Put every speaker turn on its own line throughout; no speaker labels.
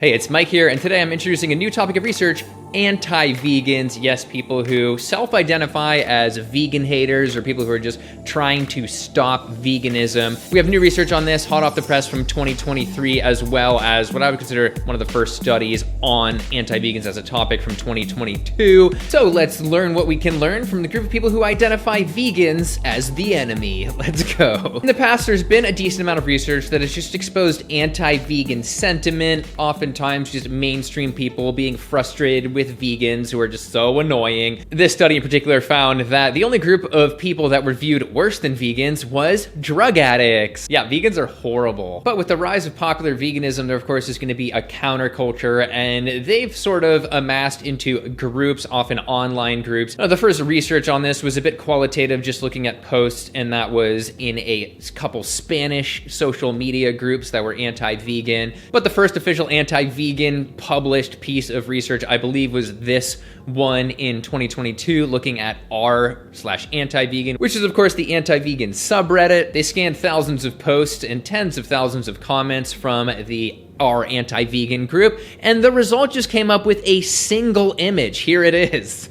Hey, it's Mike here, and today I'm introducing a new topic of research, anti-vegans. Yes, people who self-identify as vegan haters or people who are just trying to stop veganism. We have new research on this, hot off the press from 2023, as well as what I would consider one of the first studies on anti-vegans as a topic from 2022. So let's learn what we can learn from the group of people who identify vegans as the enemy. Let's go. In the past, there's been a decent amount of research that has just exposed anti-vegan sentiment, oftentimes just mainstream people being frustrated with vegans who are just so annoying. This study in particular found that the only group of people that were viewed worse than vegans was drug addicts. Yeah, vegans are horrible. But with the rise of popular veganism, there of course is going to be a counterculture, and they've sort of amassed into groups, often online groups. Now, the first research on this was a bit qualitative, just looking at posts, and that was in a couple Spanish social media groups that were anti-vegan. But the first official anti-vegan published piece of research, I believe, was this one in 2022 looking at r/anti-vegan, which is of course the anti-vegan subreddit. They scanned thousands of posts and tens of thousands of comments from the r anti-vegan group, and the result just came up with a single image. Here it is.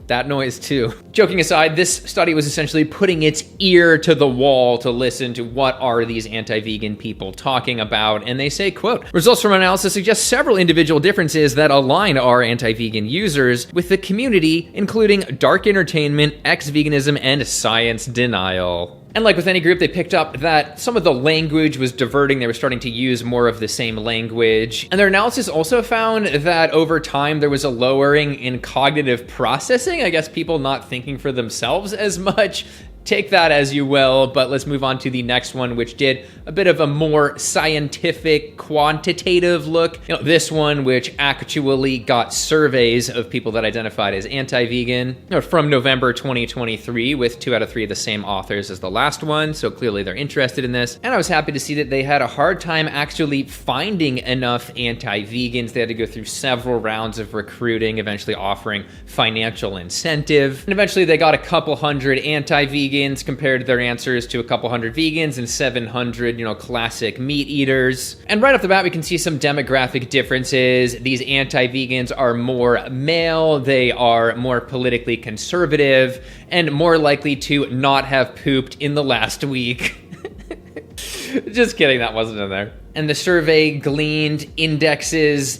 That noise too. Joking aside, this study was essentially putting its ear to the wall to listen to what are these anti-vegan people talking about, and they say, quote, "Results from analysis suggest several individual differences that align our anti-vegan users with the community, including dark entertainment, ex-veganism, and science denial." And like with any group, they picked up that some of the language was diverting. They were starting to use more of the same language. And their analysis also found that over time, there was a lowering in cognitive processing. I guess people not thinking for themselves as much. Take that as you will, but let's move on to the next one, which did a bit of a more scientific, quantitative look. This one, which actually got surveys of people that identified as anti-vegan from November 2023, with 2 out of 3 of the same authors as the last one, so clearly they're interested in this. And I was happy to see that they had a hard time actually finding enough anti-vegans. They had to go through several rounds of recruiting, eventually offering financial incentive. And eventually they got a couple hundred anti-vegans compared their answers to a couple hundred vegans and 700, classic meat eaters. And right off the bat, we can see some demographic differences. These anti-vegans are more male, they are more politically conservative, and more likely to not have pooped in the last week. Just kidding, that wasn't in there. And the survey gleaned indices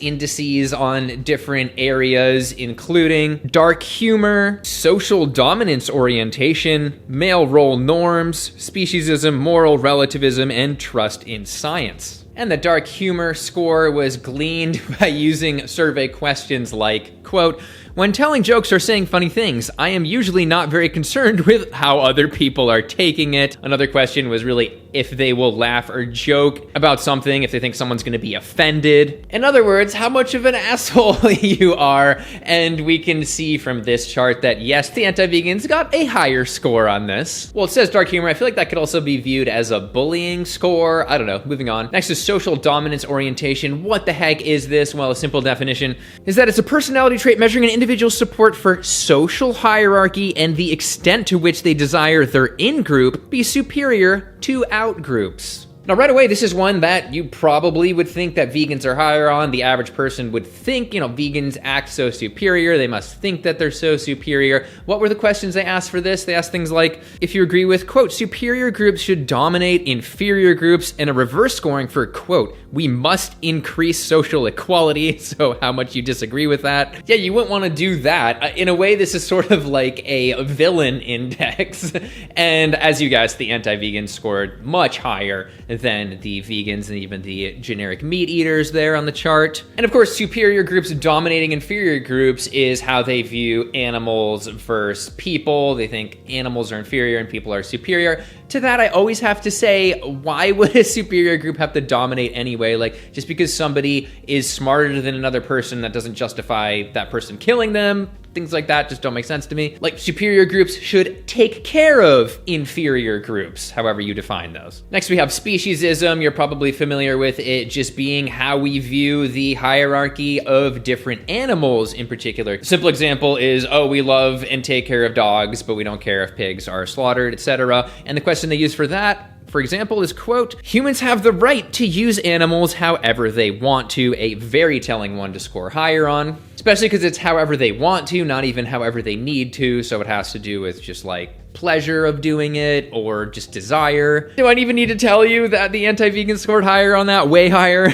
on different areas, including dark humor, social dominance orientation, male role norms, speciesism, moral relativism, and trust in science. And the dark humor score was gleaned by using survey questions like, quote, "When telling jokes or saying funny things, I am usually not very concerned with how other people are taking it." Another question was really if they will laugh or joke about something, if they think someone's going to be offended. In other words, how much of an asshole you are. And we can see from this chart that yes, the anti-vegans got a higher score on this. Well, it says dark humor. I feel like that could also be viewed as a bullying score. I don't know. Moving on. Next is social dominance orientation. What the heck is this? Well, a simple definition is that it's a personality trait measuring an individual's support for social hierarchy and the extent to which they desire their in-group be superior to out-groups. Now, right away, this is one that you probably would think that vegans are higher on. The average person would think, vegans act so superior. They must think that they're so superior. What were the questions they asked for this? They asked things like, if you agree with, quote, superior groups should dominate inferior groups, and a reverse scoring for, quote, we must increase social equality. So how much you disagree with that? Yeah, you wouldn't want to do that. In a way, this is sort of like a villain index. And as you guessed, the anti-vegans scored much higher than the vegans and even the generic meat eaters there on the chart. And of course, superior groups dominating inferior groups is how they view animals versus people. They think animals are inferior and people are superior. To that, I always have to say, why would a superior group have to dominate anyway? Like, just because somebody is smarter than another person, that doesn't justify that person killing them. Things like that just don't make sense to me. Like, superior groups should take care of inferior groups, however you define those. Next, we have speciesism. You're probably familiar with it just being how we view the hierarchy of different animals in particular. A simple example is, we love and take care of dogs, but we don't care if pigs are slaughtered, etc. And the question they use for that for example, is, quote, humans have the right to use animals however they want to, a very telling one to score higher on, especially because it's however they want to, not even however they need to, so it has to do with just like pleasure of doing it or just desire. Do I even need to tell you that the anti-vegan scored higher on that? Way higher?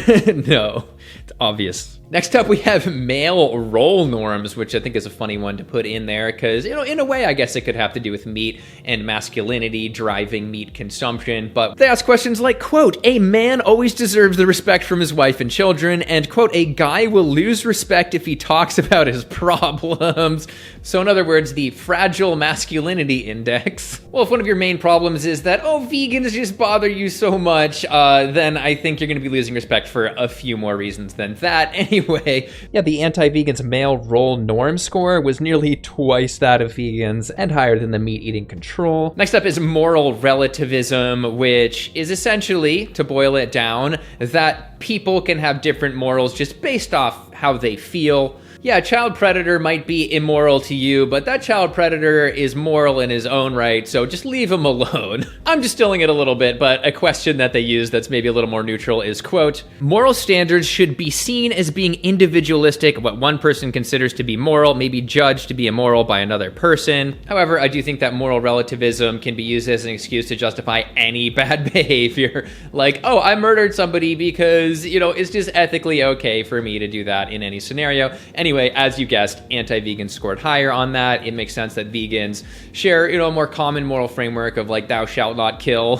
No, it's obvious. Next up, we have male role norms, which I think is a funny one to put in there because, in a way, I guess it could have to do with meat and masculinity driving meat consumption. But they ask questions like, quote, a man always deserves the respect from his wife and children, and, quote, a guy will lose respect if he talks about his problems. So in other words, the fragile masculinity index. Well, if one of your main problems is that, vegans just bother you so much, then I think you're going to be losing respect for a few more reasons than that. Anyway, yeah, the anti-vegans male role norm score was nearly twice that of vegans and higher than the meat-eating control. Next up is moral relativism, which is essentially, to boil it down, that people can have different morals just based off how they feel. Yeah, a child predator might be immoral to you, but that child predator is moral in his own right, so just leave him alone. I'm distilling it a little bit, but a question that they use that's maybe a little more neutral is, quote, moral standards should be seen as being individualistic. What one person considers to be moral may be judged to be immoral by another person. However, I do think that moral relativism can be used as an excuse to justify any bad behavior. Like, I murdered somebody because, it's just ethically okay for me to do that in any scenario. Anyway, as you guessed, anti-vegans scored higher on that. It makes sense that vegans share, a more common moral framework of like, thou shalt not kill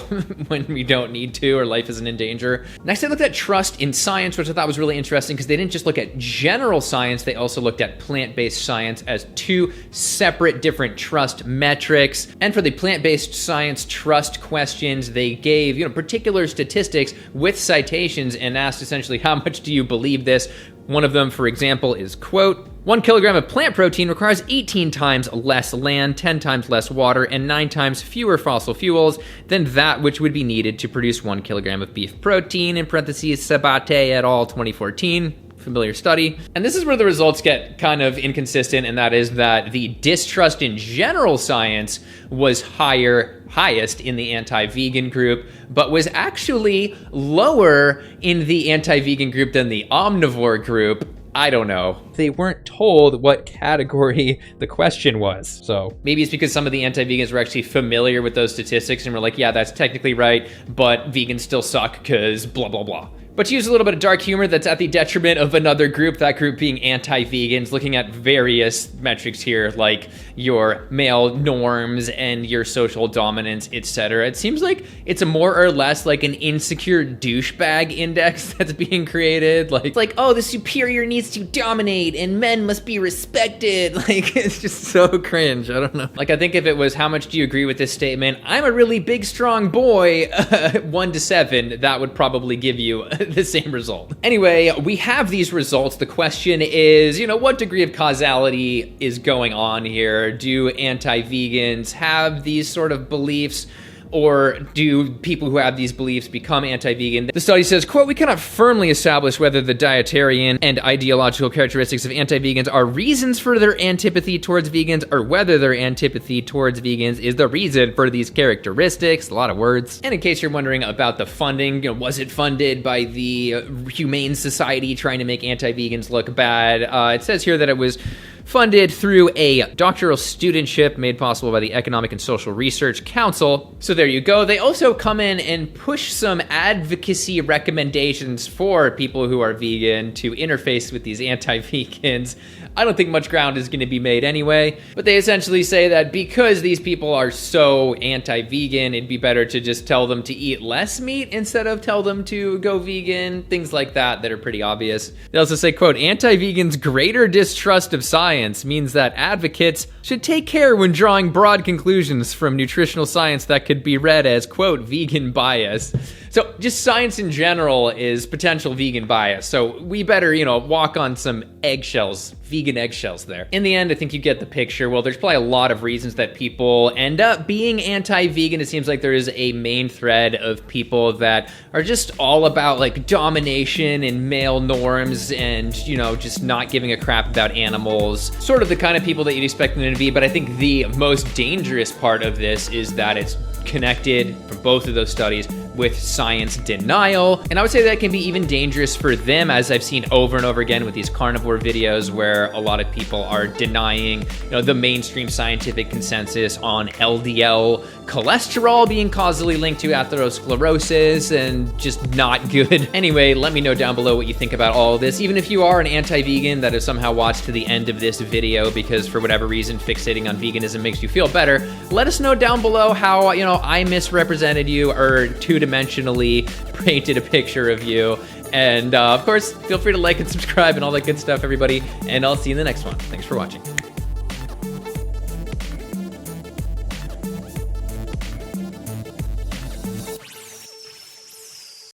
when we don't need to, or life isn't in danger. Next, they looked at trust in science, which I thought was really interesting because they didn't just look at general science, they also looked at plant-based science as two separate different trust metrics. And for the plant-based science trust questions, they gave, particular statistics with citations and asked essentially, how much do you believe this? One of them, for example, is, quote, 1 kilogram of plant protein requires 18 times less land, 10 times less water, and 9 times fewer fossil fuels than that which would be needed to produce 1 kilogram of beef protein, in parentheses, Sabate et al. 2014. Familiar study. And this is where the results get kind of inconsistent, and that is that the distrust in general science was highest in the anti-vegan group, but was actually lower in the anti-vegan group than the omnivore group. I don't know. They weren't told what category the question was. So maybe it's because some of the anti-vegans were actually familiar with those statistics and were like, yeah, that's technically right, but vegans still suck because blah, blah, blah. But to use a little bit of dark humor that's at the detriment of another group, that group being anti-vegans, looking at various metrics here, like your male norms and your social dominance, etc. It seems like it's a more or less like an insecure douchebag index that's being created. Like, the superior needs to dominate and men must be respected. Like, it's just so cringe. I don't know. Like, I think if it was, how much do you agree with this statement? I'm a really big, strong boy, 1 to 7, that would probably give you the same result. Anyway, we have these results. The question is, what degree of causality is going on here? Do anti-vegans have these sort of beliefs? Or do people who have these beliefs become anti-vegan? The study says, quote, we cannot firmly establish whether the dietarian and ideological characteristics of anti-vegans are reasons for their antipathy towards vegans, or whether their antipathy towards vegans is the reason for these characteristics. A lot of words. And in case you're wondering about the funding, was it funded by the Humane Society trying to make anti-vegans look bad? It says here that it was funded through a doctoral studentship made possible by the Economic and Social Research Council. So there you go. They also come in and push some advocacy recommendations for people who are vegan to interface with these anti-vegans. I don't think much ground is going to be made anyway, but they essentially say that because these people are so anti-vegan, it'd be better to just tell them to eat less meat instead of tell them to go vegan, things like that are pretty obvious. They also say, quote, anti-vegans' greater distrust of science means that advocates should take care when drawing broad conclusions from nutritional science that could be read as, quote, vegan bias. So just science in general is potential vegan bias. So we better, walk on some eggshells, vegan eggshells there. In the end, I think you get the picture. Well, there's probably a lot of reasons that people end up being anti-vegan. It seems like there is a main thread of people that are just all about like domination and male norms and, just not giving a crap about animals. Sort of the kind of people that you'd expect them to be. But I think the most dangerous part of this is that it's connected from both of those studies with science denial. And I would say that can be even dangerous for them, as I've seen over and over again with these carnivore videos where a lot of people are denying, the mainstream scientific consensus on LDL cholesterol being causally linked to atherosclerosis, and just not good. Anyway, let me know down below what you think about all of this. Even if you are an anti-vegan that has somehow watched to the end of this video because for whatever reason fixating on veganism makes you feel better, let us know down below how, I misrepresented you or two-dimensionally painted a picture of you. And of course, feel free to like and subscribe and all that good stuff, everybody. And I'll see you in the next one. Thanks for watching.